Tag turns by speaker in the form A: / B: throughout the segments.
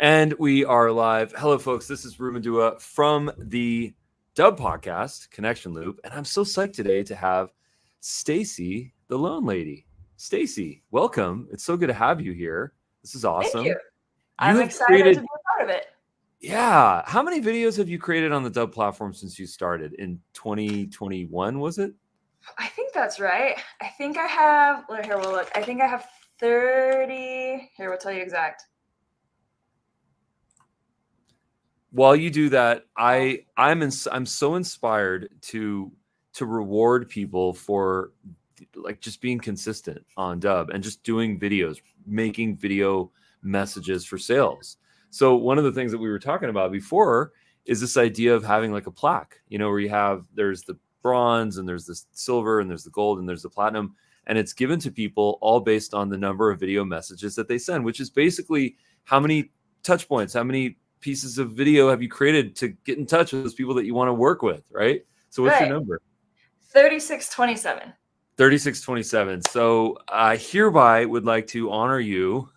A: And we are live. Hello, folks. This is Ruben Dua from the Dub podcast, Connection Loop. And I'm so psyched today to have Stacey the Loan Lady. Stacey, welcome. It's so good to have you here. This is awesome.
B: Thank you. I'm excited to be a part of it.
A: Yeah. How many videos have you created on the Dub platform since you started? In 2021, was it?
B: I think that's right. I think I have, here, we'll look. I think I have 30. Here, we'll tell you exact.
A: While you do that, I'm so inspired to reward people for like just being consistent on Dub and just doing videos, making video messages for sales. So one of the things that we were talking about before is this idea of having like a plaque, where there's the bronze and there's the silver and there's the gold and there's the platinum, and it's given to people all based on the number of video messages that they send, which is basically how many touch points, how many pieces of video have you created to get in touch with those people that you want to work with, right? So what's your number?
B: 3627.
A: 3627. So I hereby would like to honor you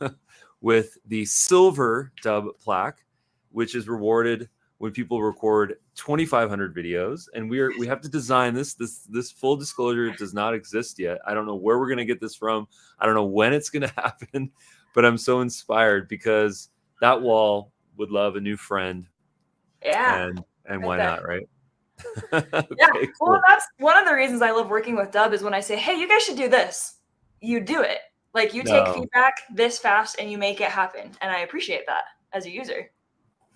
A: with the silver Dub plaque, which is rewarded when people record 2,500 videos. And we have to design this full disclosure. It does not exist yet. I don't know where we're going to get this from. I don't know when it's going to happen, but I'm so inspired because that wall would love a new friend.
B: Yeah.
A: And why not, right?
B: Okay, yeah. Cool. Well, that's one of the reasons I love working with Dub is when I say, hey, you guys should do this. You do it. Like you take feedback this fast and you make it happen. And I appreciate that as a user.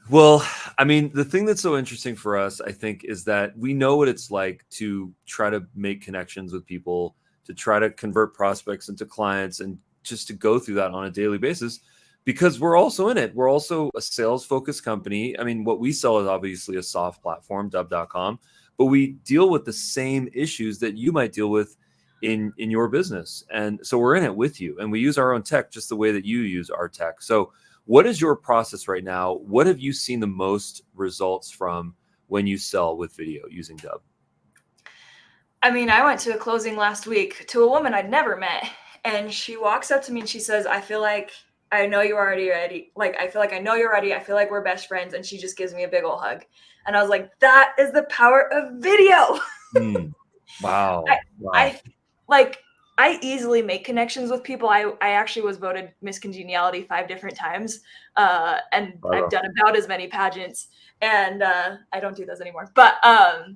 A: Well, I mean, the thing that's so interesting for us, I think, is that we know what it's like to try to make connections with people, to try to convert prospects into clients, and just to go through that on a daily basis. Because we're also in it. We're also a sales-focused company. I mean, what we sell is obviously a soft platform, dub.com, but we deal with the same issues that you might deal with in your business. And so we're in it with you. And we use our own tech just the way that you use our tech. So what is your process right now? What have you seen the most results from when you sell with video using Dub?
B: I mean, I went to a closing last week to a woman I'd never met. And she walks up to me and she says, I feel like I know you're already ready. Like, I feel like I know you're ready. I feel like we're best friends. And she just gives me a big old hug. And I was like, that is the power of video.
A: Wow.
B: I easily make connections with people. I actually was voted Miss Congeniality 5 different times. And I've done about as many pageants. And I don't do those anymore. But I'm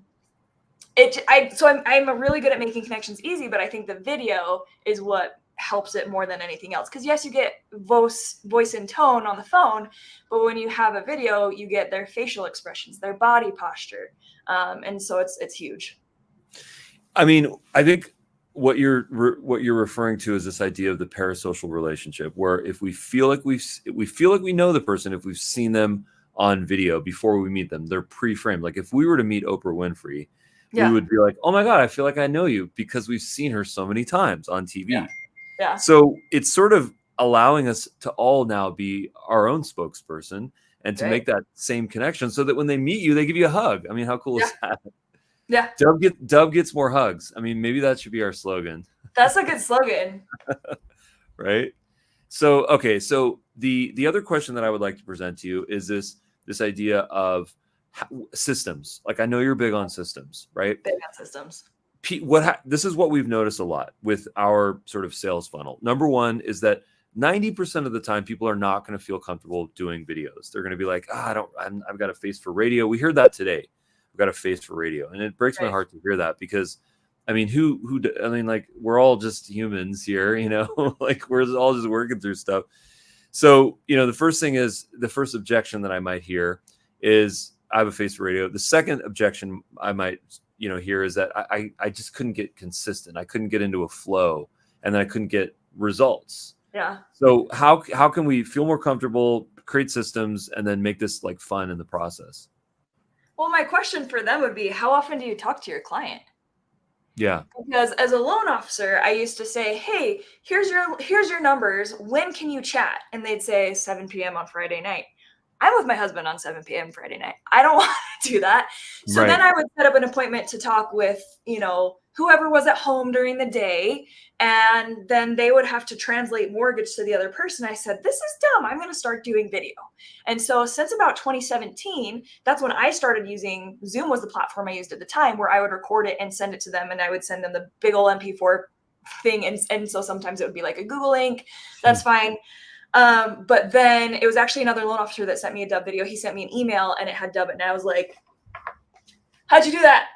B: really good at making connections easy. But I think the video is what helps it more than anything else, because yes, you get voice and tone on the phone, but when you have a video, you get their facial expressions, their body posture, and so it's huge.
A: I mean, I think what you're referring to is this idea of the parasocial relationship, where if we feel like we know the person, if we've seen them on video before we meet them, they're pre-framed. Like if we were to meet Oprah Winfrey, we would be like, oh my God, I feel like I know you because we've seen her so many times on TV.
B: Yeah.
A: So it's sort of allowing us to all now be our own spokesperson and to make that same connection so that when they meet you, they give you a hug. I mean, how cool is that?
B: Yeah.
A: Dub gets more hugs. I mean, maybe that should be our slogan.
B: That's a good slogan.
A: Right? So, okay. So the other question that I would like to present to you is this idea of systems. Like, I know you're big on systems, right?
B: Big on systems.
A: This is what we've noticed a lot with our sort of sales funnel. Number one is that 90% of the time people are not going to feel comfortable doing videos. They're going to be like, I've got a face for radio. We heard that today. I've got a face for radio. And it breaks my heart to hear that because I mean, like we're all just humans here, like we're all just working through stuff. So, the first objection that I might hear is I have a face for radio. The second objection I might here is that I just couldn't get consistent. I couldn't get into a flow, and then I couldn't get results.
B: Yeah.
A: So how can we feel more comfortable, create systems, and then make this like fun in the process?
B: Well, my question for them would be, how often do you talk to your client?
A: Yeah.
B: Because as a loan officer, I used to say, hey, here's your numbers. When can you chat? And they'd say 7 p.m. on Friday night. I'm with my husband on 7 p.m. Friday night. I don't want to do that. So then I would set up an appointment to talk with, whoever was at home during the day, and then they would have to translate mortgage to the other person. I said, this is dumb. I'm going to start doing video. And so since about 2017, that's when I started using Zoom. Was the platform I used at the time, where I would record it and send it to them, and I would send them the big old MP4 thing. And so sometimes it would be like a Google link. That's fine. But then it was actually another loan officer that sent me a dub video. He sent me an email and it had dub, and I was like, how'd you do that?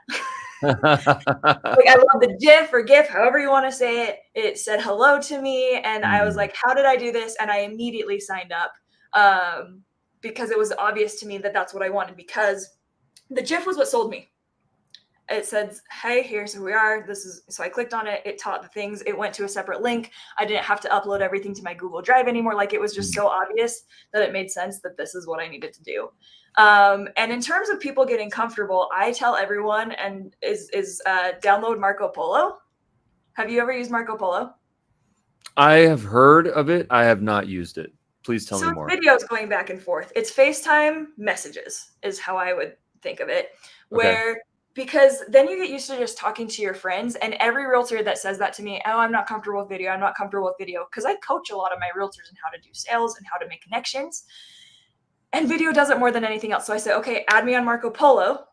B: Like, I love the GIF or GIF, however you want to say it. It said hello to me, and I was like, how did I do this? And I immediately signed up, because it was obvious to me that that's what I wanted, because the GIF was what sold me. It said, hey, here's who we are. This is, so I clicked on it. It taught the things. It went to a separate link. I didn't have to upload everything to my Google Drive anymore. Like, it was just so obvious that it made sense that this is what I needed to do. And in terms of people getting comfortable, I tell everyone and download Marco Polo. Have you ever used Marco Polo?
A: I have heard of it. I have not used it. Please tell me more.
B: So videos going back and forth. It's FaceTime messages is how I would think of it. Where, because then you get used to just talking to your friends, and every realtor that says that to me, oh, I'm not comfortable with video. I'm not comfortable with video. Because I coach a lot of my realtors in how to do sales and how to make connections. And video does it more than anything else. So I said, okay, add me on Marco Polo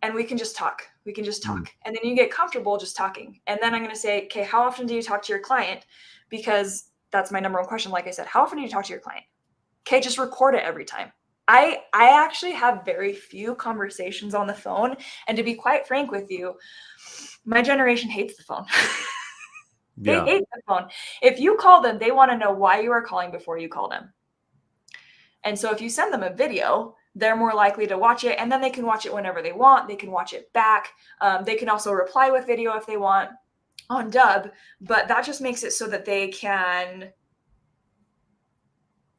B: and we can just talk. We can just talk. And then you get comfortable just talking. And then I'm going to say, okay, how often do you talk to your client? Because that's my number one question. Like I said, how often do you talk to your client? Okay, just record it every time. I actually have very few conversations on the phone. And to be quite frank with you, my generation hates the phone. They hate the phone. If you call them, they want to know why you are calling before you call them. And so if you send them a video, they're more likely to watch it, and then they can watch it whenever they want. They can watch it back. They can also reply with video if they want on dub, but that just makes it so that they can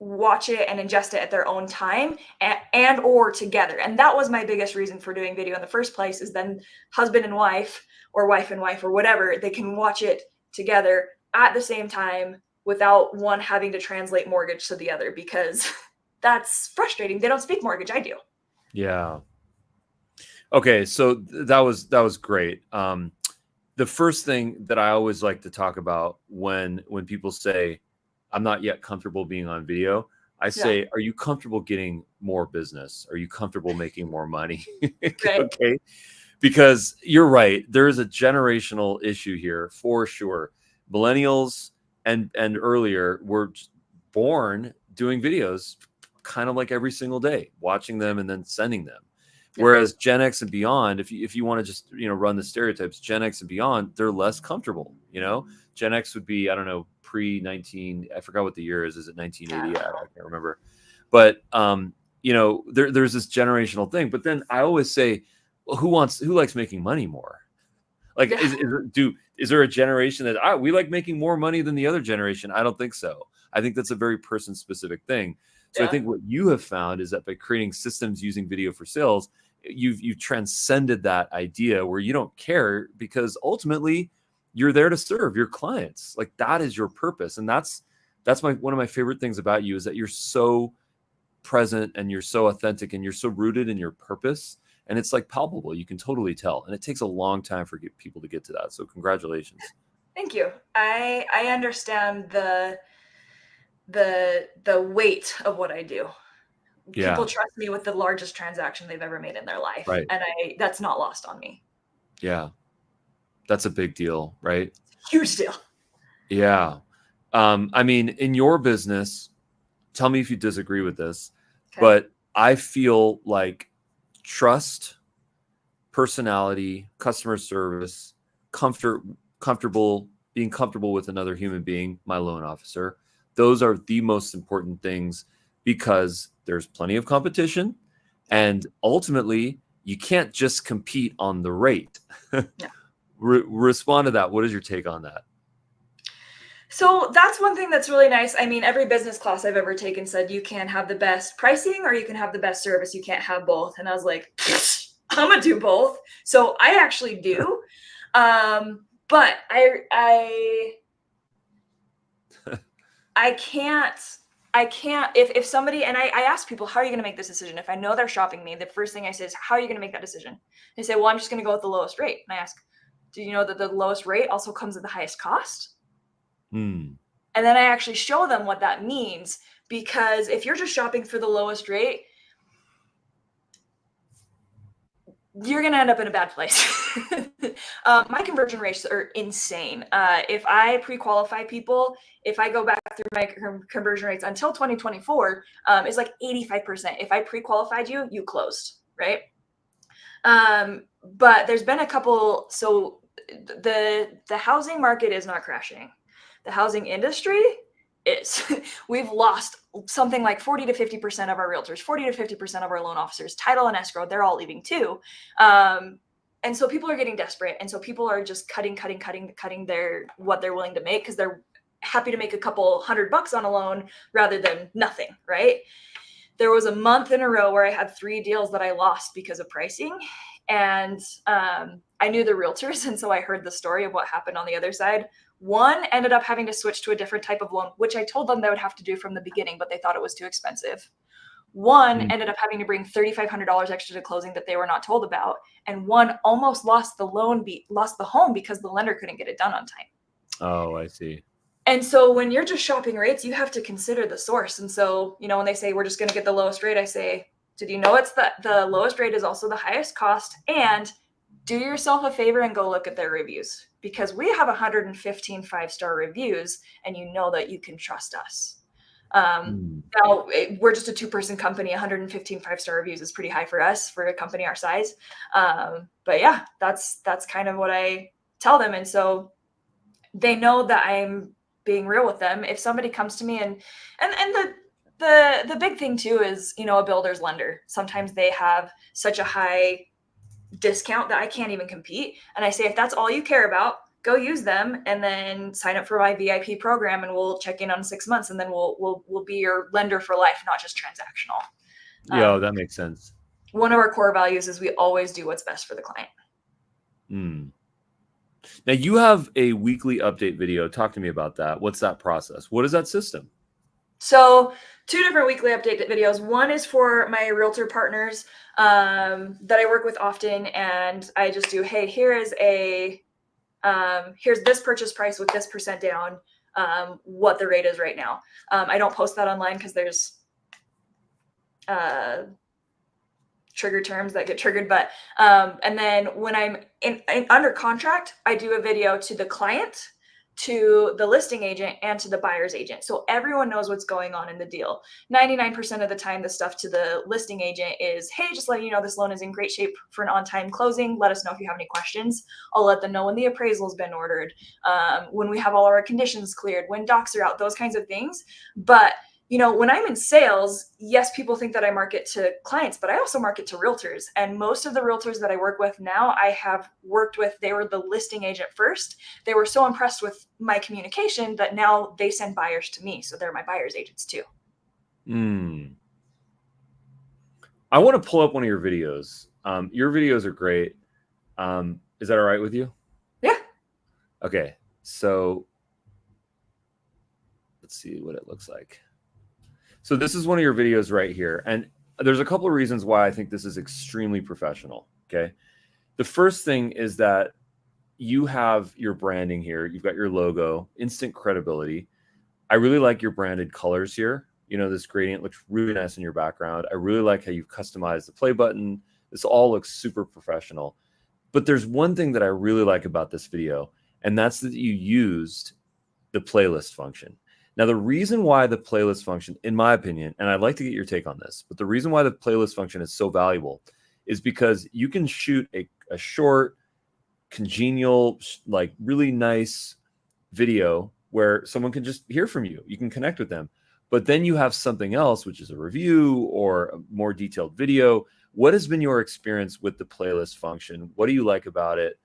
B: watch it and ingest it at their own time and or together. And that was my biggest reason for doing video in the first place, is then husband and wife or wife and wife or whatever, they can watch it together at the same time without one having to translate mortgage to the other, because that's frustrating. They don't speak mortgage. I do.
A: Yeah. Okay. So that was great. The first thing that I always like to talk about when people say, I'm not yet comfortable being on video, I say, are you comfortable getting more business? Are you comfortable making more money? Okay. Because you're right. There is a generational issue here for sure. Millennials and earlier were born doing videos kind of like every single day, watching them and then sending them. Whereas Gen X and beyond, if you want to just, run the stereotypes, Gen X and beyond, they're less comfortable. Gen X would be, I don't know, pre-19, I forgot what the year is. Is it 1980? I can't remember. But, there's this generational thing. But then I always say, well, who likes making money more? Like, is there a generation that we like making more money than the other generation? I don't think so. I think that's a very person specific thing. So I think what you have found is that by creating systems using video for sales, you've transcended that idea where you don't care, because ultimately you're there to serve your clients. Like, that is your purpose. And that's one of my favorite things about you, is that you're so present and you're so authentic and you're so rooted in your purpose. And it's like palpable. You can totally tell. And it takes a long time for people to get to that. So congratulations.
B: Thank you. I understand the weight of what I do. People trust me with the largest transaction they've ever made in their life.
A: Right.
B: And that's not lost on me.
A: Yeah. That's a big deal, right?
B: Huge deal.
A: Yeah. I mean, in your business, tell me if you disagree with this, but I feel like trust, personality, customer service, being comfortable with another human being, my loan officer, those are the most important things, because there's plenty of competition, and ultimately you can't just compete on the rate. Respond to that. What is your take on that?
B: So that's one thing that's really nice. I mean, every business class I've ever taken said you can have the best pricing or you can have the best service. You can't have both. And I was like, I'm gonna do both. So I actually do. But I can't, if somebody, and I ask people, how are you going to make this decision? If I know they're shopping me, the first thing I say is, how are you going to make that decision? They say, well, I'm just going to go with the lowest rate. And I ask, do you know that the lowest rate also comes at the highest cost?
A: Hmm.
B: And then I actually show them what that means, because if you're just shopping for the lowest rate, you're going to end up in a bad place. My conversion rates are insane. If I pre-qualify people, if I go back through my conversion rates until 2024, it's like 85%. If I pre-qualified you, you closed, right? But there's been a couple. So the housing market is not crashing. The housing industry is. We've lost something like 40 to 50% of our realtors, 40 to 50% of our loan officers, title and escrow. They're all leaving too. And so people are getting desperate. And so people are just cutting their what they're willing to make, because they're happy to make a couple $100 on a loan rather than nothing, right? There was a month in a row where I had 3 deals that I lost because of pricing. And I knew the realtors, and so I heard the story of what happened on the other side. One ended up having to switch to a different type of loan, which I told them they would have to do from the beginning, but they thought it was too expensive. One ended up having to bring $3,500 extra to closing that they were not told about. And one almost lost the home because the lender couldn't get it done on time.
A: Oh, I see.
B: And so when you're just shopping rates, you have to consider the source. And so, when they say we're just going to get the lowest rate, I say, did you know it's the lowest rate is also the highest cost? And do yourself a favor and go look at their reviews, because we have 115 5-star reviews, and you know that you can trust us. Now, we're just a 2-person company. 115 5-star reviews is pretty high for us, for a company our size. But yeah, that's kind of what I tell them. And so they know that I'm being real with them. If somebody comes to me and the big thing too is, a builder's lender. Sometimes they have such a high discount that I can't even compete. And I say, if that's all you care about, go use them and then sign up for my VIP program, and we'll check in on 6 months, and then we'll be your lender for life, not just transactional.
A: Yeah, that makes sense.
B: One of our core values is we always do what's best for the client.
A: Now, you have a weekly update video. Talk to me about that. What's that process? What is that system?
B: So 2 different weekly update videos. One is for my realtor partners that I work with often, and I just do, hey, here's this purchase price with this percent down, what the rate is right now. I don't post that online because there's trigger terms that get triggered. But and then when I'm under contract, I do a video to the client, to the listing agent, and to the buyer's agent. So everyone knows what's going on in the deal. 99% of the time, the stuff to the listing agent is, hey, just letting you know this loan is in great shape for an on-time closing. Let us know if you have any questions. I'll let them know when the appraisal's been ordered, when we have all our conditions cleared, when docs are out, those kinds of things. But when I'm in sales, yes, people think that I market to clients, but I also market to realtors. And most of the realtors that I work with now, I have worked with, they were the listing agent first. They were so impressed with my communication that now they send buyers to me. So they're my buyer's agents too.
A: I want to pull up one of your videos. Your videos are great. Is that all right with you?
B: Yeah.
A: Okay. So let's see what it looks like. So this is one of your videos right here. And there's a couple of reasons why I think this is extremely professional. Okay. The first thing is that you have your branding here. You've got your logo, instant credibility. I really like your branded colors here. This gradient looks really nice in your background. I really like how you've customized the play button. This all looks super professional. But there's one thing that I really like about this video, and that's that you used the playlist function. Now, the reason why the playlist function, in my opinion, and I'd like to get your take on this, but the reason why the playlist function is so valuable is because you can shoot a short, congenial, like really nice video where someone can just hear from you. You can connect with them. But then you have something else, which is a review or a more detailed video. What has been your experience with the playlist function? What do you like about it?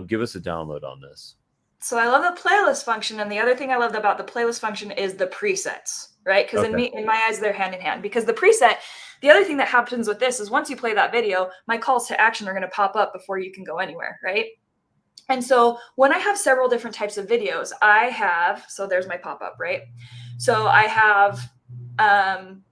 A: Give us a download on this.
B: So I love the playlist function. And the other thing I loved about the playlist function is the presets, right? Because in my eyes, they're hand in hand. Because the preset, the other thing that happens with this is once you play that video, my calls to action are going to pop up before you can go anywhere, right? And so when I have several different types of videos, so there's my pop-up, right? So I have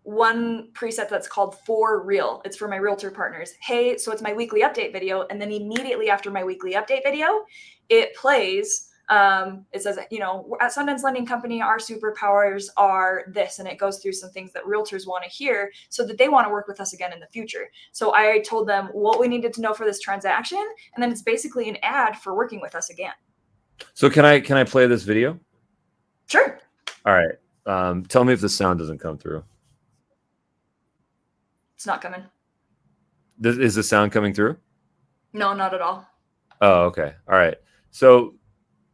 B: one preset that's called For Real. It's for my realtor partners. Hey, so it's my weekly update video. And then immediately after my weekly update video, it plays, it says, you know, at Sundance Lending Company, our superpowers are this, and it goes through some things that realtors want to hear so that they want to work with us again in the future. So I told them what we needed to know for this transaction, and then it's basically an ad for working with us again.
A: So can I play this video?
B: Sure.
A: All right. Tell me if the sound doesn't come through.
B: It's not coming.
A: Is the sound coming through?
B: No, not at all.
A: Oh, okay. All right. So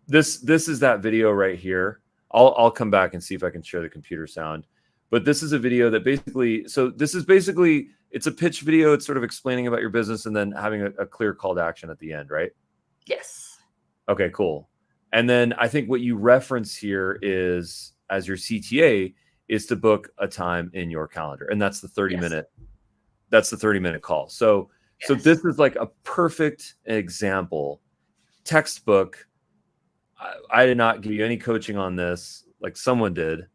A: this is that video right here. I'll come back and see if I can share the computer sound. But this is a video that basically, so this is basically, it's a pitch video. It's sort of explaining about your business and then having a clear call to action at the end, right?
B: Yes.
A: Okay, cool. And then I think what you reference here is, as your CTA, is to book a time in your calendar. And that's the 30-minute, that's the 30-minute call. So, so this is like a perfect example, textbook. I did not give you any coaching on this, like someone did,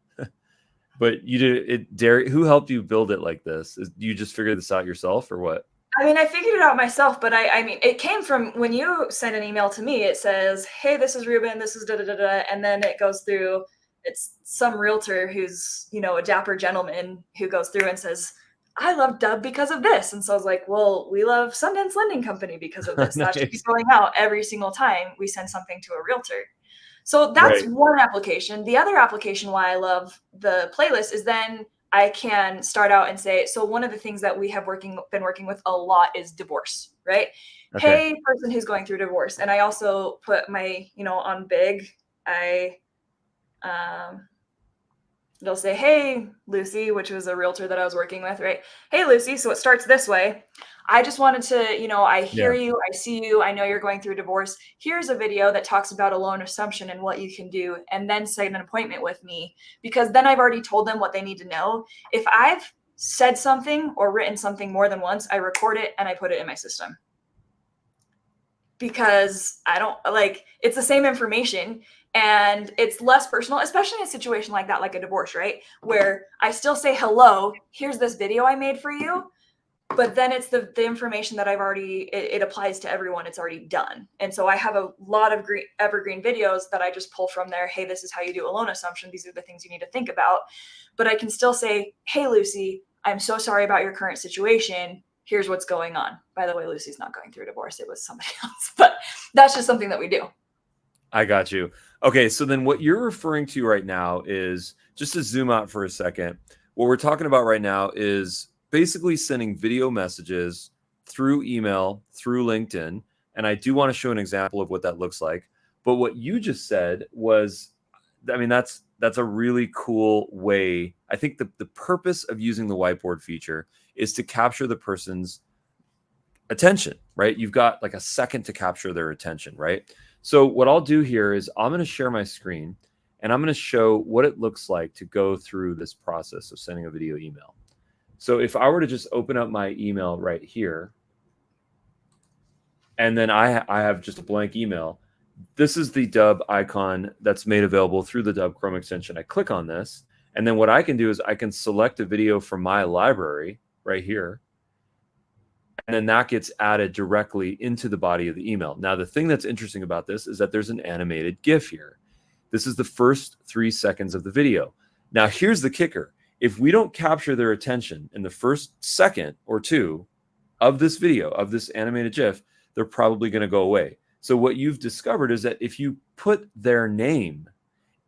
A: but you did it. Who helped you build it like this? You just figured this out yourself or what?
B: I mean, I figured it out myself, but I mean, it came from when you send an email to me, it says, hey, this is Ruben, this is da da da da. And then it goes through, it's some realtor who's, you know, a dapper gentleman who goes through and says, I love Dub because of this. And so I was like, well, we love Sundance Lending Company because of this.
A: Nice.
B: That should be going out every single time we send something to a realtor. So that's one application. The other application why I love the playlist is then I can start out and say, so one of the things that we have been working with a lot is divorce, right? Okay. Hey, person who's going through divorce. And I also put my, you know, on big, they'll say, hey, Lucy, which was a realtor that I was working with, right? Hey, Lucy. So it starts this way. I just wanted to, you know, I hear you, I see you, I know you're going through divorce. Here's a video that talks about a loan assumption and what you can do, and then set an appointment with me, because then I've already told them what they need to know. If I've said something or written something more than once, I record it and I put it in my system. Because I don't like, it's the same information and it's less personal, especially in a situation like that, like a divorce, right? Where I still say, hello, here's this video I made for you. But then it's the information that I've already, it applies to everyone. It's already done. And so I have a lot of evergreen videos that I just pull from there. Hey, this is how you do a loan assumption. These are the things you need to think about. But I can still say, hey, Lucy, I'm so sorry about your current situation. Here's what's going on. By the way, Lucy's not going through a divorce. It was somebody else. But that's just something that we do.
A: I got you. Okay, so then what you're referring to right now is, just to zoom out for a second, what we're talking about right now is basically sending video messages through email, through LinkedIn. And I do want to show an example of what that looks like. But what you just said was, I mean, that's a really cool way. I think the purpose of using the whiteboard feature is to capture the person's attention, right? You've got like a second to capture their attention, right? So what I'll do here is I'm going to share my screen and I'm going to show what it looks like to go through this process of sending a video email. So if I were to just open up my email right here, and then I have just a blank email, this is the Dub icon that's made available through the Dub Chrome extension. I click on this, and then what I can do is I can select a video from my library right here, and then that gets added directly into the body of the email. Now, the thing that's interesting about this is that there's an animated GIF here. This is the first 3 seconds of the video. Now, here's the kicker. If we don't capture their attention in the first second or two of this video, of this animated GIF, they're probably going to go away. So what you've discovered is that if you put their name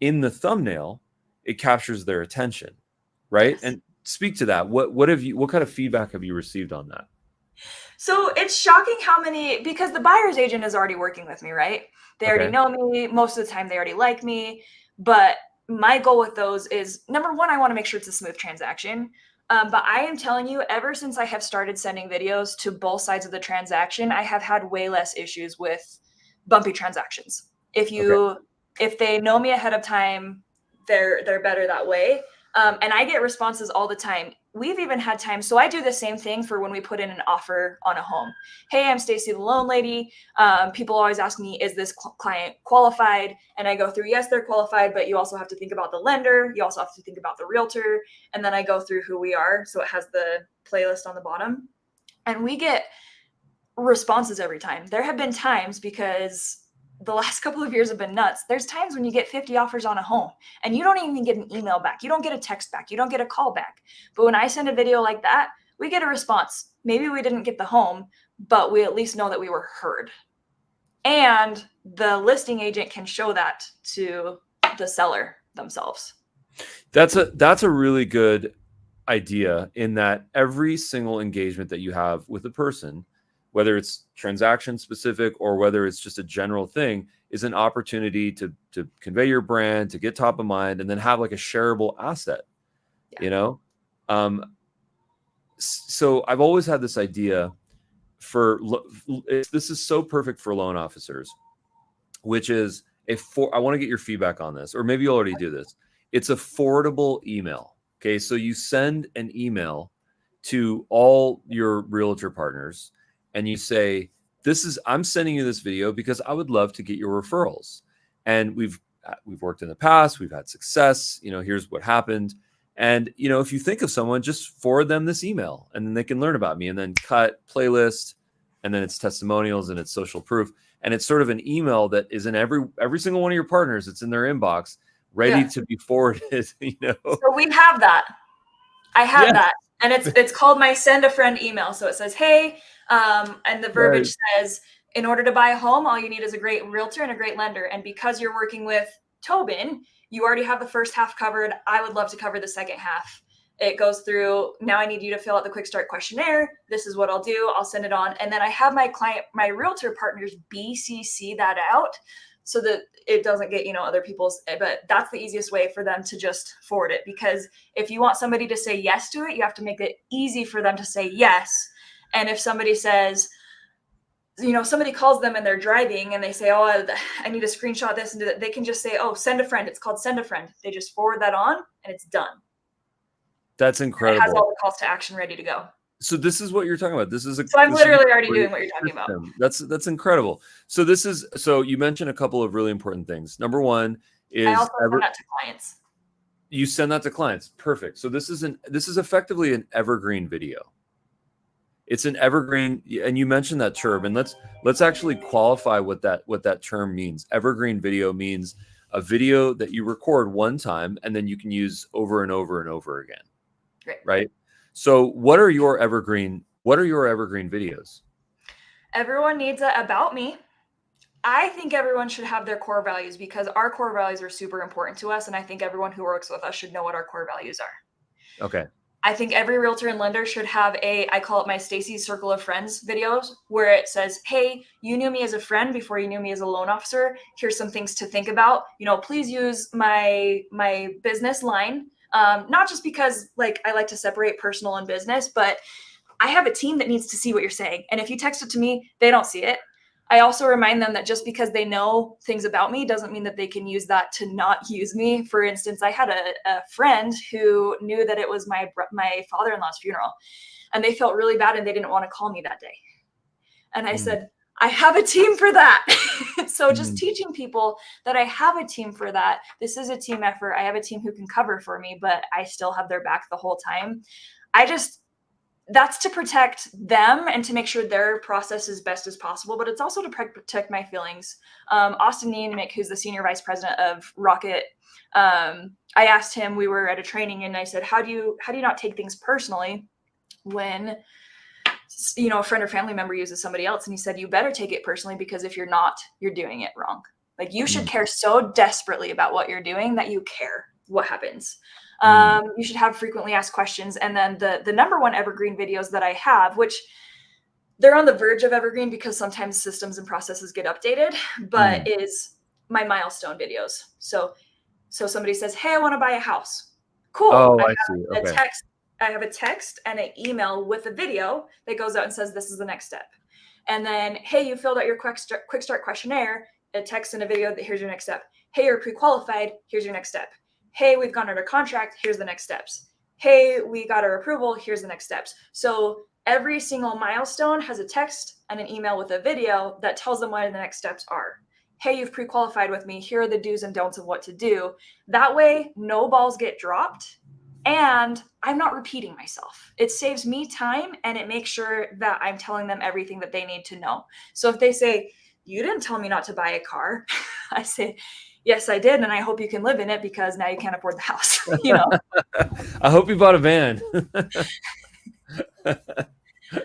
A: in the thumbnail, it captures their attention, right? Yes. And speak to that. What kind of feedback have you received on that?
B: So it's shocking how many, because the buyer's agent is already working with me, right? They already know me. Most of the time they already like me, but my goal with those is, number one, I want to make sure it's a smooth transaction. But I am telling you, ever since I have started sending videos to both sides of the transaction, I have had way less issues with bumpy transactions. If they know me ahead of time, they're better that way. And I get responses all the time. We've even had times, so I do the same thing for when we put in an offer on a home. Hey, I'm Stacey the Loan Lady. People always ask me, is this client qualified? And I go through, yes, they're qualified, but you also have to think about the lender. You also have to think about the realtor. And then I go through who we are. So it has the playlist on the bottom. And we get responses every time. There have been times, because the last couple of years have been nuts. There's times when you get 50 offers on a home and you don't even get an email back. You don't get a text back. You don't get a call back. But when I send a video like that, we get a response. Maybe we didn't get the home, but we at least know that we were heard. And the listing agent can show that to the seller themselves.
A: That's a really good idea, in that every single engagement that you have with a person, whether it's transaction specific or whether it's just a general thing, is an opportunity to convey your brand, to get top of mind, and then have like a shareable asset.
B: Yeah.
A: You know, so I've always had this idea for this is so perfect for loan officers, which is I want to get your feedback on this, or maybe you already do this. It's a forwardable email. Okay, so you send an email to all your realtor partners and you say, I'm sending you this video because I would love to get your referrals. And we've worked in the past, we've had success, here's what happened. And, if you think of someone, just forward them this email and then they can learn about me, and then cut playlist, and then it's testimonials and it's social proof. And it's sort of an email that is in every single one of your partners. It's in their inbox, ready to be forwarded.
B: So we have that. I have that. And it's called my send a friend email. So it says, hey, and the verbiage says, in order to buy a home, all you need is a great realtor and a great lender. And because you're working with Tobin, you already have the first half covered. I would love to cover the second half. It goes through, now I need you to fill out the quick start questionnaire. This is what I'll do. I'll send it on. And then I have my realtor partners BCC that out, so that it doesn't get, other people's, but that's the easiest way for them to just forward it. Because if you want somebody to say yes to it, you have to make it easy for them to say yes. And if somebody says, somebody calls them and they're driving and they say, oh, I need to screenshot this and do that, they can just say, oh, send a friend. It's called send a friend. They just forward that on and it's done.
A: That's incredible.
B: It has all the calls to action ready to go.
A: So this is what you're talking about.
B: So I'm literally already doing what you're talking about.
A: That's incredible. So you mentioned a couple of really important things. Number one is
B: I also send that to clients.
A: You send that to clients. Perfect. So this is effectively an evergreen video. It's an evergreen, and you mentioned that term, and let's actually qualify what that term means. Evergreen video means a video that you record one time and then you can use over and over and over again.
B: Great.
A: Right? So what are your evergreen videos?
B: Everyone needs a about me. I think everyone should have their core values, because our core values are super important to us. And I think everyone who works with us should know what our core values are.
A: Okay.
B: I think every realtor and lender should have I call it my Stacey's Circle of Friends videos, where it says, hey, you knew me as a friend before you knew me as a loan officer. Here's some things to think about. Please use my business line. Not just because I like to separate personal and business, but I have a team that needs to see what you're saying. And if you text it to me, they don't see it. I also remind them that just because they know things about me doesn't mean that they can use that to not use me. For instance, I had a friend who knew that it was my father-in-law's funeral, and they felt really bad and they didn't want to call me that day. And I said, I have a team for that. So just teaching people that I have a team for that. This is a team effort. I have a team who can cover for me, but I still have their back the whole time. That's to protect them and to make sure their process is best as possible, but it's also to protect my feelings. Austin Niemick, who's the senior vice president of Rocket, I asked him, we were at a training, and I said, how do you not take things personally when a friend or family member uses somebody else? And he said, you better take it personally, because if you're not, you're doing it wrong. You should care so desperately about what you're doing that you care what happens. You should have frequently asked questions. And then the number one evergreen videos that I have, which they're on the verge of evergreen because sometimes systems and processes get updated, but is my milestone videos. So somebody says, hey, I want to buy a house. Cool.
A: Oh, I see. Okay.
B: I have a text and an email with a video that goes out and says, this is the next step. And then, hey, you filled out your quick start questionnaire, a text and a video that here's your next step. Hey, you're pre-qualified. Here's your next step. hey, we've gone under contract, here's the next steps. Hey, we got our approval, here's the next steps. So every single milestone has a text and an email with a video that tells them what the next steps are. Hey, you've pre-qualified with me, here are the do's and don'ts of what to do. That way, no balls get dropped, and I'm not repeating myself. It saves me time, and it makes sure that I'm telling them everything that they need to know. So if they say, you didn't tell me not to buy a car, I say, yes, I did, and I hope you can live in it because now you can't afford the house.
A: I hope you bought a van.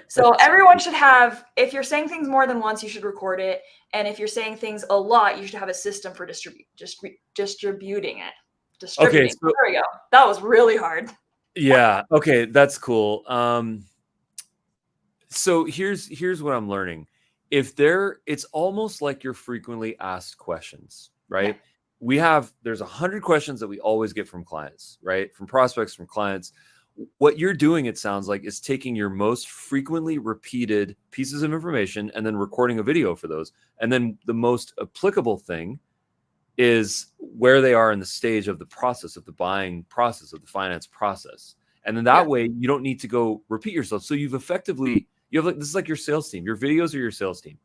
B: So everyone should have, if you're saying things more than once, you should record it. And if you're saying things a lot, you should have a system for distributing it.
A: Okay, so,
B: there we go. That was really hard.
A: Yeah. Okay, that's cool. So here's what I'm learning. It's almost like your frequently asked questions, right? Yeah. There's 100 questions that we always get from clients, right? From prospects, from clients. What you're doing, it sounds like, is taking your most frequently repeated pieces of information and then recording a video for those. And then the most applicable thing is where they are in the stage of the process, of the buying process, of the finance process. And then that way you don't need to go repeat yourself. So you have this is like your sales team. Your videos are your sales team.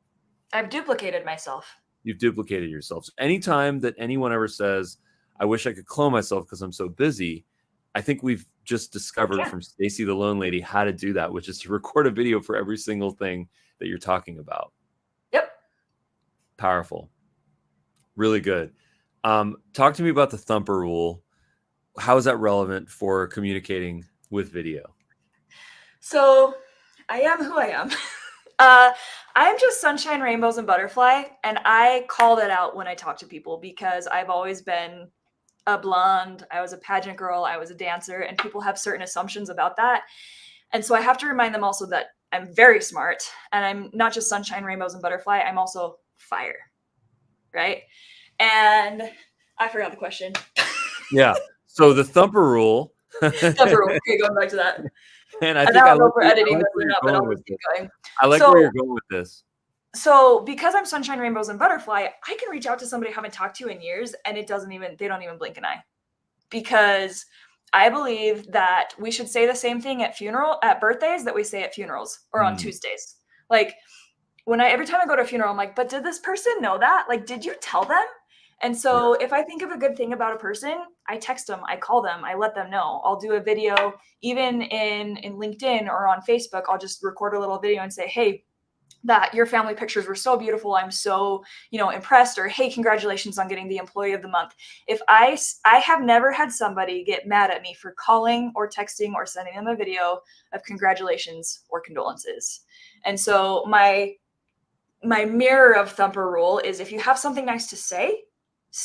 B: I've duplicated myself.
A: You've duplicated yourself. So anytime that anyone ever says, I wish I could clone myself because I'm so busy, I think we've just discovered from Stacey the Loan Lady how to do that, which is to record a video for every single thing that you're talking about.
B: Yep.
A: Powerful. Really good. Talk to me about the thumper rule. How is that relevant for communicating with video?
B: So I am who I am. I'm just sunshine, rainbows, and butterfly. And I call that out when I talk to people because I've always been a blonde. I was a pageant girl. I was a dancer, and people have certain assumptions about that. And so I have to remind them also that I'm very smart, and I'm not just sunshine, rainbows, and butterfly. I'm also fire, right? And I forgot the question.
A: Yeah. So the thumper rule.
B: Thumper rule. Okay, going back to that.
A: And I think I
B: don't know for editing this or not, but I'll just keep going.
A: I like where you're going with this.
B: So because I'm sunshine, rainbows, and butterfly, I can reach out to somebody I haven't talked to in years, and they don't even blink an eye. Because I believe that we should say the same thing at birthdays that we say at funerals or on Tuesdays. Like every time I go to a funeral, I'm like, but did this person know that? Like, did you tell them? And so if I think of a good thing about a person, I text them, I call them, I let them know. I'll do a video, even in LinkedIn or on Facebook, I'll just record a little video and say, hey, that your family pictures were so beautiful. I'm so, impressed. Or, hey, congratulations on getting the employee of the month. If I have never had somebody get mad at me for calling or texting or sending them a video of congratulations or condolences. And so my mirror of thumper rule is if you have something nice to say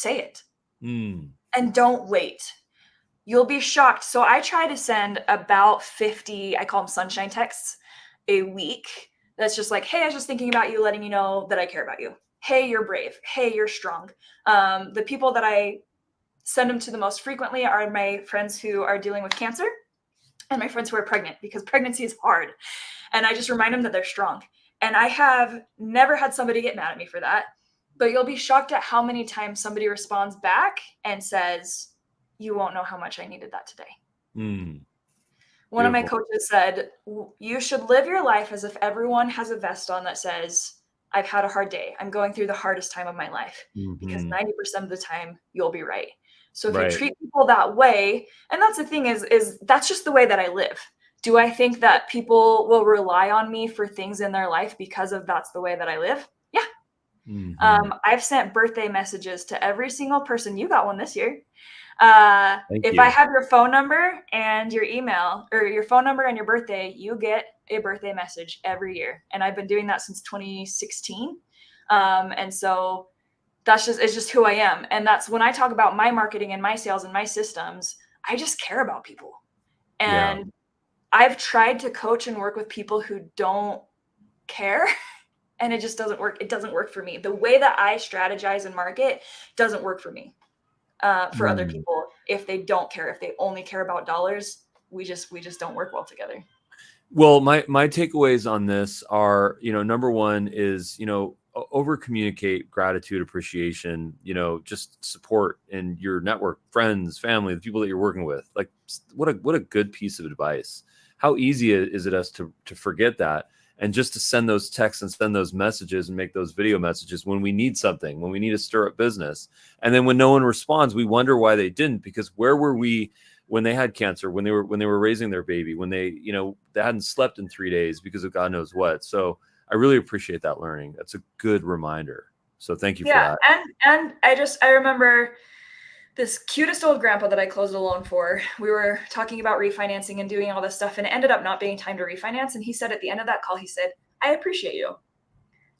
B: it. And don't wait. You'll be shocked. So I try to send about 50, I call them sunshine texts a week. That's just like, hey, I was just thinking about you, letting you know that I care about you. Hey, you're brave. Hey, you're strong. The people that I send them to the most frequently are my friends who are dealing with cancer and my friends who are pregnant, because pregnancy is hard. And I just remind them that they're strong. And I have never had somebody get mad at me for that. But you'll be shocked at how many times somebody responds back and says, you won't know how much I needed that today. One of my coaches said, you should live your life as if everyone has a vest on that says, I've had a hard day. I'm going through the hardest time of my life. Because 90% of the time you'll be right. So if you treat people that way, and that's the thing is that's just the way that I live. Do I think that people will rely on me for things in their life because of that's the way that I live? Yeah. I've sent birthday messages to every single person. You got one this year. If I have your phone number and your email, or your phone number and your birthday, you get a birthday message every year. And I've been doing that since 2016. And so it's just who I am. And that's when I talk about my marketing and my sales and my systems, I just care about people. And I've tried to coach and work with people who don't care. And it just doesn't work. It doesn't work for me. The way that I strategize and market doesn't work for me. For other people, if they don't care, if they only care about dollars, we just don't work well together.
A: Well, my takeaways on this are, number one is, over communicate gratitude, appreciation, just support in your network, friends, family, the people that you're working with. Like, what a good piece of advice. How easy is it us to forget that, and just to send those texts and send those messages and make those video messages when we need something, when we need to stir up business. And then when no one responds, we wonder why they didn't, because where were we when they had cancer, when they were raising their baby, when they hadn't slept in 3 days because of God knows what. So I really appreciate that learning. That's a good reminder. So thank you for that.
B: And I remember this cutest old grandpa that I closed a loan for. We were talking about refinancing and doing all this stuff, and it ended up not being time to refinance. And he said at the end of that call, he said, "I appreciate you."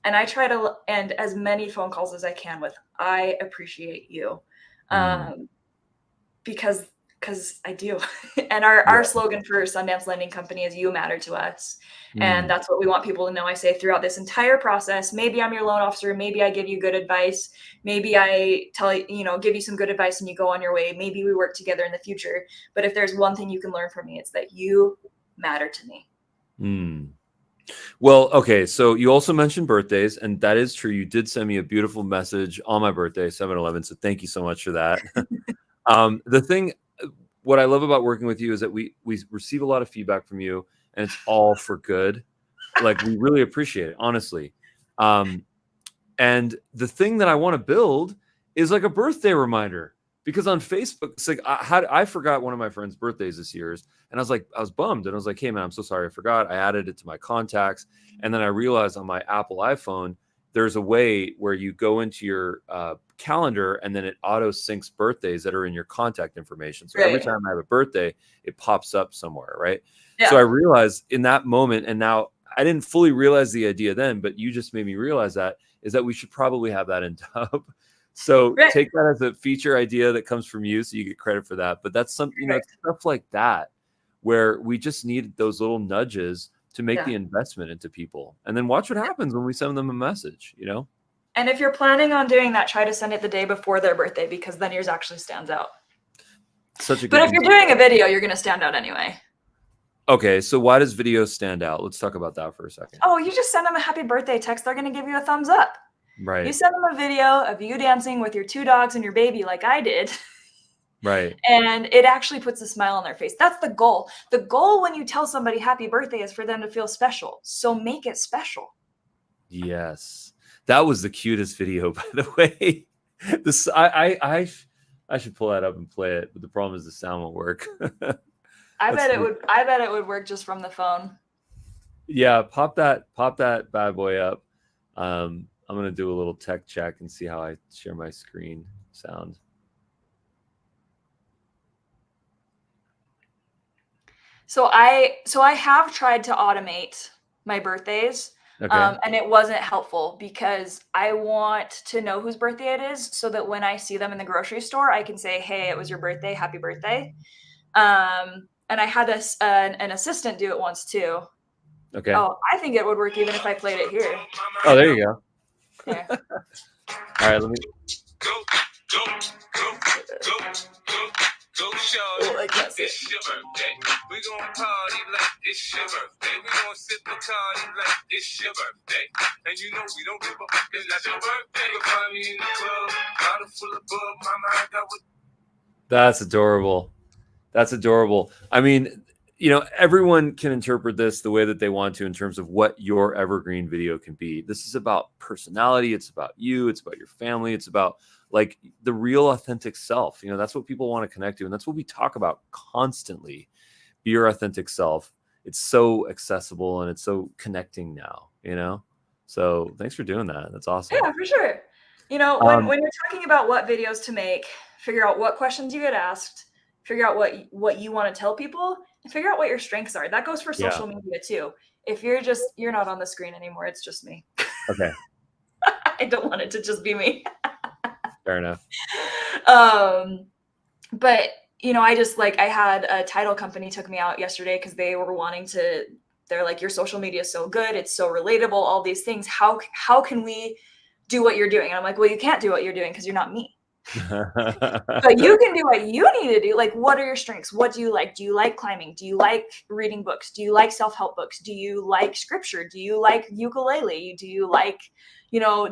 B: And I try to end as many phone calls as I can with, "I appreciate you." Because I do. And our slogan for Sundance Lending Company is "You matter to us." And that's what we want people to know. I say throughout this entire process, maybe I'm your loan officer, maybe I give you good advice, maybe I tell you, give you some good advice and you go on your way, maybe we work together in the future. But if there's one thing you can learn from me, it's that you matter to me.
A: Well, okay, so you also mentioned birthdays, and that is true. You did send me a beautiful message on my birthday, 7/11, so thank you so much for that. What I love about working with you is that we receive a lot of feedback from you, and it's all for good. Like, we really appreciate it, honestly. And the thing that I want to build is like a birthday reminder, because on Facebook, it's like I forgot one of my friend's birthdays this year, and I was bummed, and I was like, "Hey man, I'm so sorry, I forgot." I added it to my contacts, and then I realized on my Apple iPhone, there's a way where you go into your calendar and then it auto syncs birthdays that are in your contact information. So every time I have a birthday, it pops up somewhere, right? Yeah. So I realized in that moment, and now I didn't fully realize the idea then, but you just made me realize that, is that we should probably have that in Dub. So take that as a feature idea that comes from you, so you get credit for that. But that's something, stuff like that, where we just need those little nudges to make the investment into people, and then watch what happens when we send them a message, And
B: if you're planning on doing that, try to send it the day before their birthday, because then yours actually stands out. But if you're doing a video, you're going to stand out anyway.
A: Okay, so why does video stand out? Let's talk about that for a second.
B: Oh, you just send them a happy birthday text. They're going to give you a thumbs up.
A: Right.
B: You send them a video of you dancing with your 2 dogs and your baby like I did.
A: Right.
B: And it actually puts a smile on their face. That's the goal. The goal when you tell somebody happy birthday is for them to feel special. So make it special.
A: Yes. That was the cutest video, by the way. I should pull that up and play it, but the problem is the sound won't work.
B: I bet it would work just from the phone.
A: Yeah, pop that bad boy up. I'm gonna do a little tech check and see how I share my screen sound.
B: So I have tried to automate my birthdays, and it wasn't helpful, because I want to know whose birthday it is, so that when I see them in the grocery store, I can say, "Hey, it was your birthday. Happy birthday." And I had an assistant do it once too.
A: Okay.
B: Oh, I think it would work even if I played it here.
A: Oh, there you go.
B: Yeah.
A: All right, let me.
C: Go show it's your birthday. We gonna party like it's your birthday. We gonna sip the party like it's your birthday. And you know we don't give up. It's not your birthday. You'll find me in the club, bottle full of bug. My mind got with.
A: That's adorable. That's adorable. I mean, everyone can interpret this the way that they want to in terms of what your evergreen video can be. This is about personality. It's about you. It's about your family. It's about like the real authentic self. That's what people want to connect to. And that's what we talk about constantly. Be your authentic self. It's so accessible and it's so connecting now, So thanks for doing that. That's awesome.
B: Yeah, for sure. When you're talking about what videos to make, figure out what questions you get asked, figure out what you want to tell people, and figure out what your strengths are. That goes for social media too. If you're not on the screen anymore, it's just me.
A: Okay.
B: I don't want it to just be me.
A: Fair enough.
B: But I had a title company took me out yesterday because they were they're like, your social media is so good, it's so relatable, all these things. How can we do what you're doing? And I'm like, well, you can't do what you're doing because you're not me. But you can do what you need to do. Like, what are your strengths? What do you like? Do you like climbing? Do you like reading books? Do you like self-help books? Do you like scripture? Do you like ukulele? Do you like,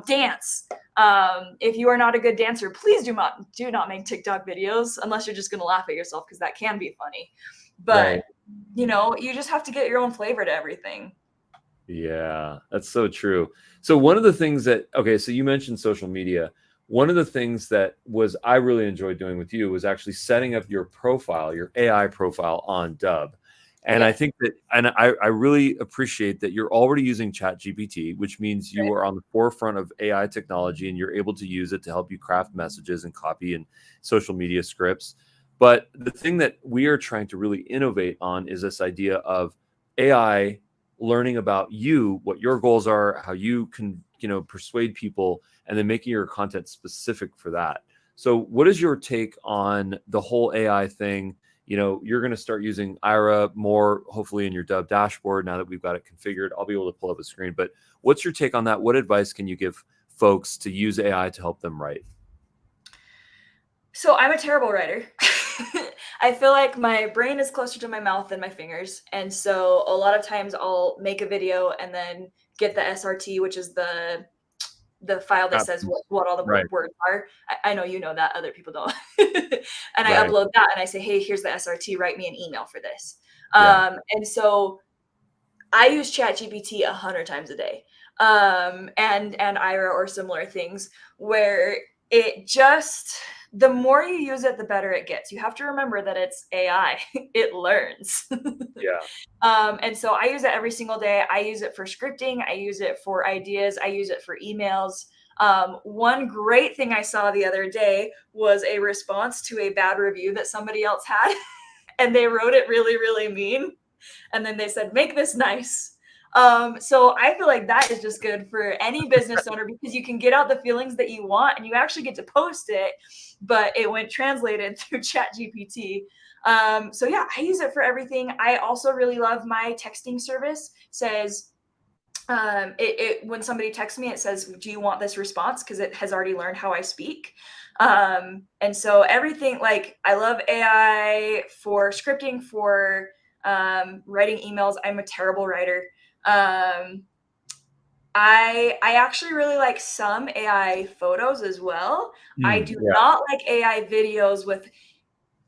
B: dance? If you are not a good dancer, please do not make TikTok videos unless you're just going to laugh at yourself, because that can be funny. But,
A: Right.
B: you just have to get your own flavor to everything.
A: Yeah, that's so true. So one of the things that, okay, so you mentioned social media. One of the things that I really enjoyed doing with you was actually setting up your profile, your AI profile on Dub. And I
B: Yeah.
A: think that, and I really appreciate that you're already using ChatGPT, which means you
B: Right.
A: are on the forefront of AI technology and you're able to use it to help you craft messages and copy and social media scripts. But the thing that we are trying to really innovate on is this idea of AI learning about you, what your goals are, how you can, persuade people, and then making your content specific for that. So what is your take on the whole AI thing? You're going to start using Ira more, hopefully, in your Dub dashboard now that we've got it configured. I'll be able to pull up a screen. But what's your take on that? What advice can you give folks to use AI to help them write?
B: So I'm a terrible writer. I feel like my brain is closer to my mouth than my fingers. And so a lot of times I'll make a video and then get the SRT, which is the file that says what all the
A: Right,
B: words are. I know you know that, other people don't. And I
A: right.
B: upload that and I say, hey, here's the SRT, write me an email for this.
A: Yeah,
B: And so I use ChatGPT 100 times a day, and Ira or similar things, where it just, the more you use it, the better it gets. You have to remember that it's AI; it learns.
A: yeah.
B: And so I use it every single day. I use it for scripting. I use it for ideas. I use it for emails. One great thing I saw the other day was a response to a bad review that somebody else had, and they wrote it really, really mean, and then they said, make this nice. So I feel like that is just good for any business owner, because you can get out the feelings that you want and you actually get to post it, but it went translated through Chat GPT. So yeah, I use it for everything. I also really love my texting service. Says, when somebody texts me, it says, do you want this response? Because it has already learned how I speak. And so everything, like, I love AI for scripting, for writing emails. I'm a terrible writer. I actually really like some AI photos as well. I do
A: Yeah,
B: not like AI videos with,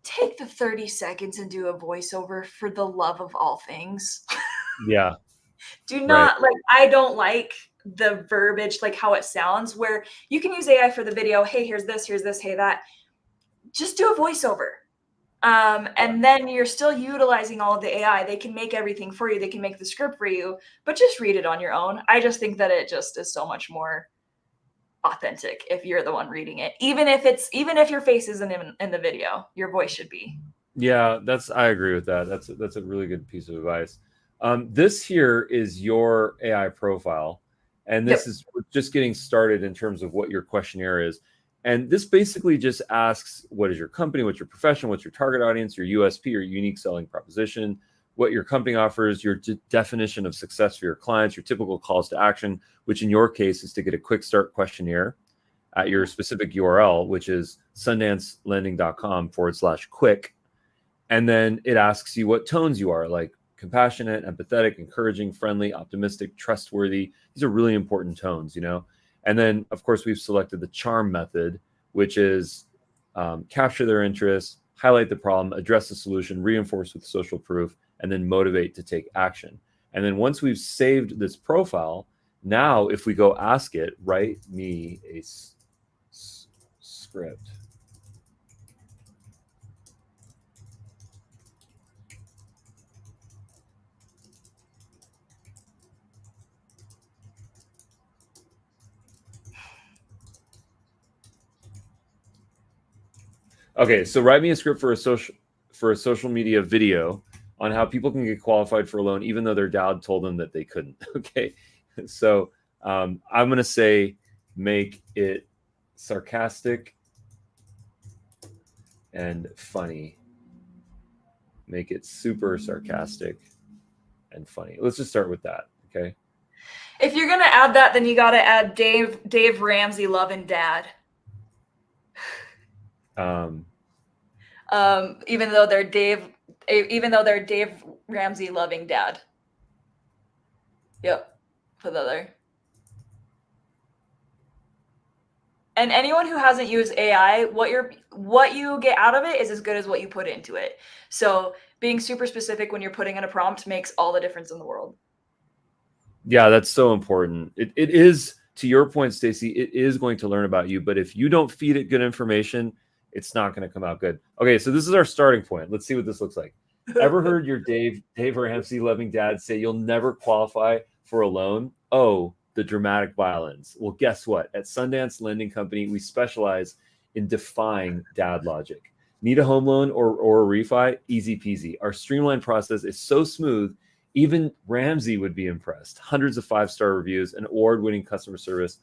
B: take the 30 seconds and do a voiceover, for the love of all things.
A: yeah.
B: Do
A: Right.
B: not, like, I don't like the verbiage, like how it sounds, where you can use AI for the video. Hey, here's this, hey, that. Just do a voiceover. And then you're still utilizing all of the AI. They can make everything for you. They can make the script for you, but just read it on your own. I just think that it just is so much more authentic if you're the one reading it. Even if your face isn't in the video, your voice should be.
A: Yeah, I agree with that. That's a really good piece of advice. This here is your AI profile, and this
B: Yep.
A: is we're just getting started in terms of what your questionnaire is. And this basically just asks, what is your company, what's your profession, what's your target audience, your USP, your unique selling proposition, what your company offers, your definition of success for your clients, your typical calls to action, which in your case is to get a quick start questionnaire at your specific URL, which is sundancelending.com/quick. And then it asks you what tones you are, like compassionate, empathetic, encouraging, friendly, optimistic, trustworthy. These are really important tones. And then, of course, we've selected the charm method, which is capture their interest, highlight the problem, address the solution, reinforce with social proof, and then motivate to take action. And then once we've saved this profile, now if we go ask it, write me a script. Okay, so write me a script for a social media video on how people can get qualified for a loan, even though their dad told them that they couldn't. Okay, so I'm gonna say make it sarcastic and funny. Make it super sarcastic and funny. Let's just start with that. Okay.
B: If you're gonna add that, then you gotta add Dave Ramsey, Love and Dad.
A: Um,
B: Even though they're Dave Ramsey loving dad. Yep. For the other. And anyone who hasn't used AI, what you get out of it is as good as what you put into it. So being super specific when you're putting in a prompt makes all the difference in the world.
A: yeah, that's so important. It is, to your point, Stacey, it is going to learn about you, but if you don't feed it good information, it's not going to come out good. Okay, so this is our starting point. Let's see what this looks like. Ever heard your Dave Ramsey loving dad say you'll never qualify for a loan? Oh, the dramatic violence. Well, guess what? At Sundance Lending Company, we specialize in defying dad logic. Need a home loan or a refi? Easy peasy. Our streamlined process is so smooth, even Ramsey would be impressed. Hundreds of 5-star reviews and award-winning customer service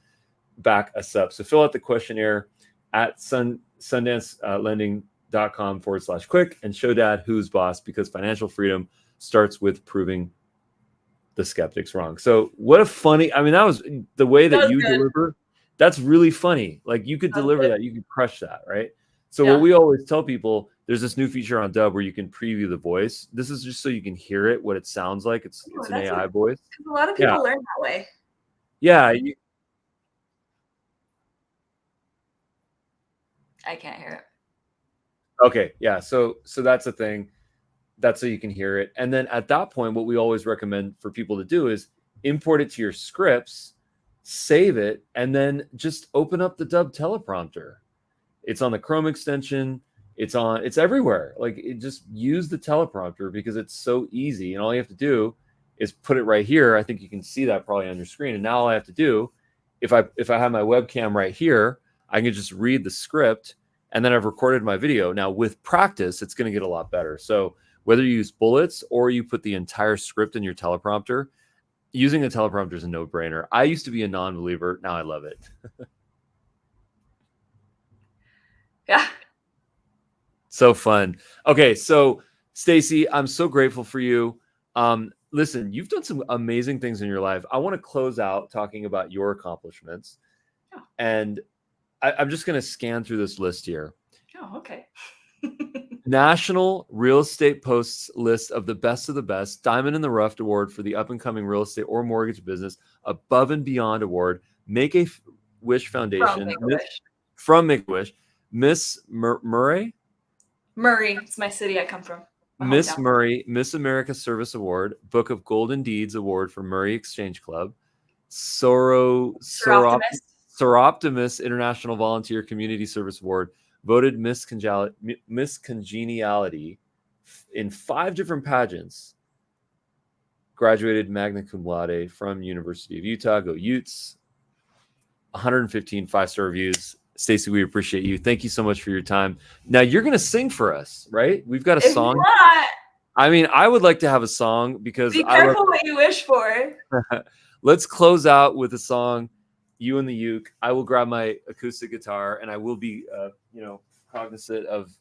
A: back us up. So fill out the questionnaire at sundancelending.com/quick and show dad who's boss, because financial freedom starts with proving the skeptics wrong. So what a funny, I mean, that was the way that you deliver. That's really funny. Like you could deliver that, you could crush that, right? So what we always tell people, there's this new feature on Dub where you can preview the voice. This is just so you can hear it, what it sounds like. It's an AI voice.
B: A lot of people learn that way.
A: Yeah.
B: I can't hear it.
A: Okay. Yeah. So that's a thing. That's so you can hear it. And then at that point, what we always recommend for people to do is import it to your scripts, save it, and then just open up the Dub teleprompter. It's on the Chrome extension. It's everywhere. Like just use the teleprompter because it's so easy. And all you have to do is put it right here. I think you can see that probably on your screen. And now all I have to do, if I have my webcam right here, I can just read the script and then I've recorded my video. Now with practice, it's going to get a lot better. So whether you use bullets or you put the entire script in your teleprompter, using a teleprompter is a no-brainer. I used to be a non-believer. Now I love it.
B: Yeah.
A: So fun. Okay, so Stacey, I'm so grateful for you. Listen, you've done some amazing things in your life. I want to close out talking about your accomplishments.
B: Oh.
A: And I'm just going to scan through this list here.
B: Oh, okay.
A: National Real Estate Post's list of the best, Diamond in the Rough Award for the up-and-coming real estate or mortgage business, Above and Beyond Award, Make-A-Wish Foundation, from Make-A-Wish, Miss Murray?
B: Murray, it's my city I come from.
A: Miss Murray, Miss America Service Award, Book of Golden Deeds Award for Murray Exchange Club, Soroptimist International Volunteer Community Service Award, voted Miss Congeniality in 5 different pageants, graduated magna cum laude from University of Utah. Go Utes. 115 5-star reviews. Stacey, we appreciate you. Thank you so much for your time. Now you're going to sing for us, right? We've got a song.
B: Not,
A: I mean, I would like to have a song because
B: be careful what you wish for.
A: Let's close out with a song. You and the uke. I will grab my acoustic guitar and I will be, cognizant of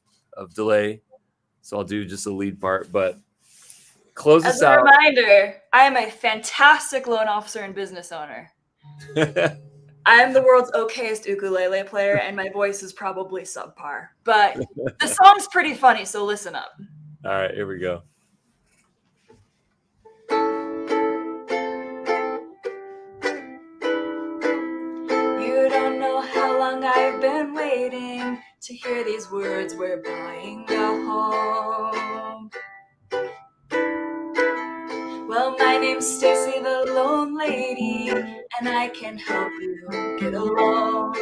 A: delay. So I'll do just a lead part, but close us out.
B: As a reminder, I am a fantastic loan officer and business owner. I am the world's okayest ukulele player, and my voice is probably subpar. But the song's pretty funny, so listen up.
A: All right, here we go.
B: You don't know how long I've been waiting to hear these words. We're buying a home. Well, my name's Stacey the Loan Lady, and I can help you get a loan.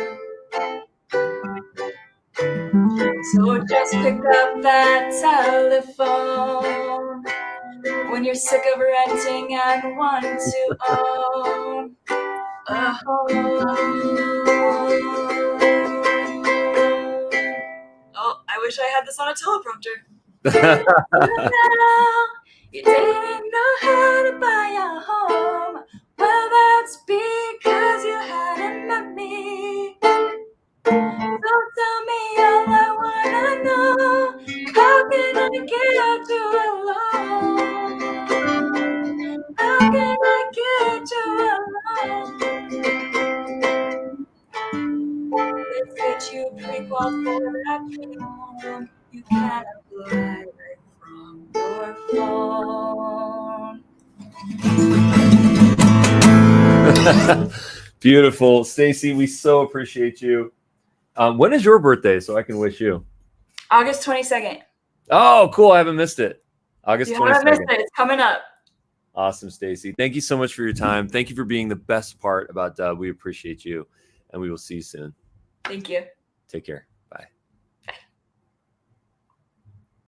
B: So just pick up that telephone when you're sick of renting and want to own a home. Oh, I wish I had this on a teleprompter. You didn't know how to buy a home. Well, that's because you hadn't met me. So tell me all I wanna know. How can I get you alone? How can I get you alone? Let's get you pre-qualified for that home. You can apply right from your phone.
A: Beautiful. Stacey, we so appreciate you. When is your birthday so I can wish you?
B: August 22nd.
A: Oh, cool. I haven't missed it. August
B: You haven't
A: 22nd.
B: missed it. It's coming up.
A: Awesome, Stacey. Thank you so much for your time. Thank you for being the best part about Dub. We appreciate you, and we will see you soon.
B: Thank you.
A: Take care.